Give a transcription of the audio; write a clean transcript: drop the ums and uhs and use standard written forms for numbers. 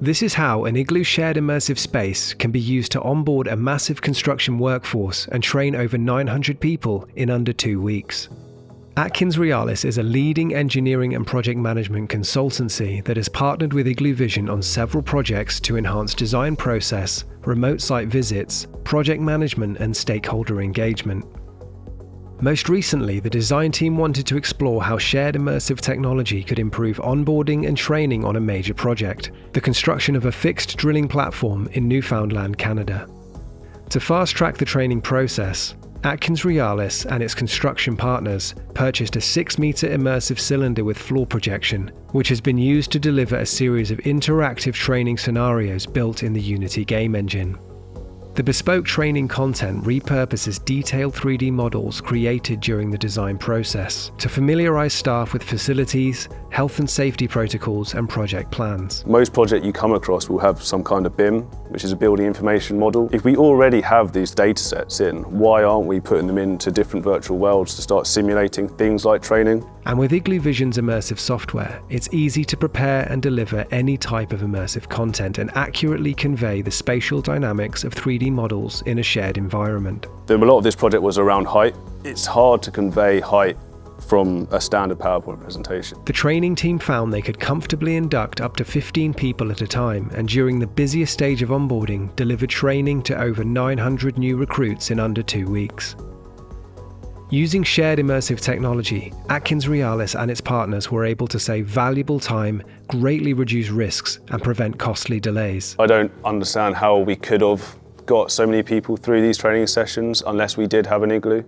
This is how an Igloo Shared Immersive Space can be used to onboard a massive construction workforce and train over 900 people in under 2 weeks. AtkinsRéalis is a leading engineering and project management consultancy that has partnered with Igloo Vision on several projects to enhance design process, remote site visits, project management, and stakeholder engagement. Most recently, the design team wanted to explore how shared immersive technology could improve onboarding and training on a major project, the construction of a fixed drilling platform in Newfoundland, Canada. To fast-track the training process, AtkinsRéalis and its construction partners purchased a 6-meter immersive cylinder with floor projection, which has been used to deliver a series of interactive training scenarios built in the Unity game engine. The bespoke training content repurposes detailed 3D models created during the design process to familiarize staff with facilities, health and safety protocols, and project plans. Most projects you come across will have some kind of BIM, which is a building information model. If we already have these data sets in, why aren't we putting them into different virtual worlds to start simulating things like training? And with Igloo Vision's immersive software, it's easy to prepare and deliver any type of immersive content and accurately convey the spatial dynamics of 3D models in a shared environment. A lot of this project was around height. It's hard to convey height from a standard PowerPoint presentation. The training team found they could comfortably induct up to 15 people at a time, and during the busiest stage of onboarding, delivered training to over 900 new recruits in under 2 weeks. Using shared immersive technology, AtkinsRéalis and its partners were able to save valuable time, greatly reduce risks, and prevent costly delays. I don't understand how we could have got so many people through these training sessions unless we did have an Igloo.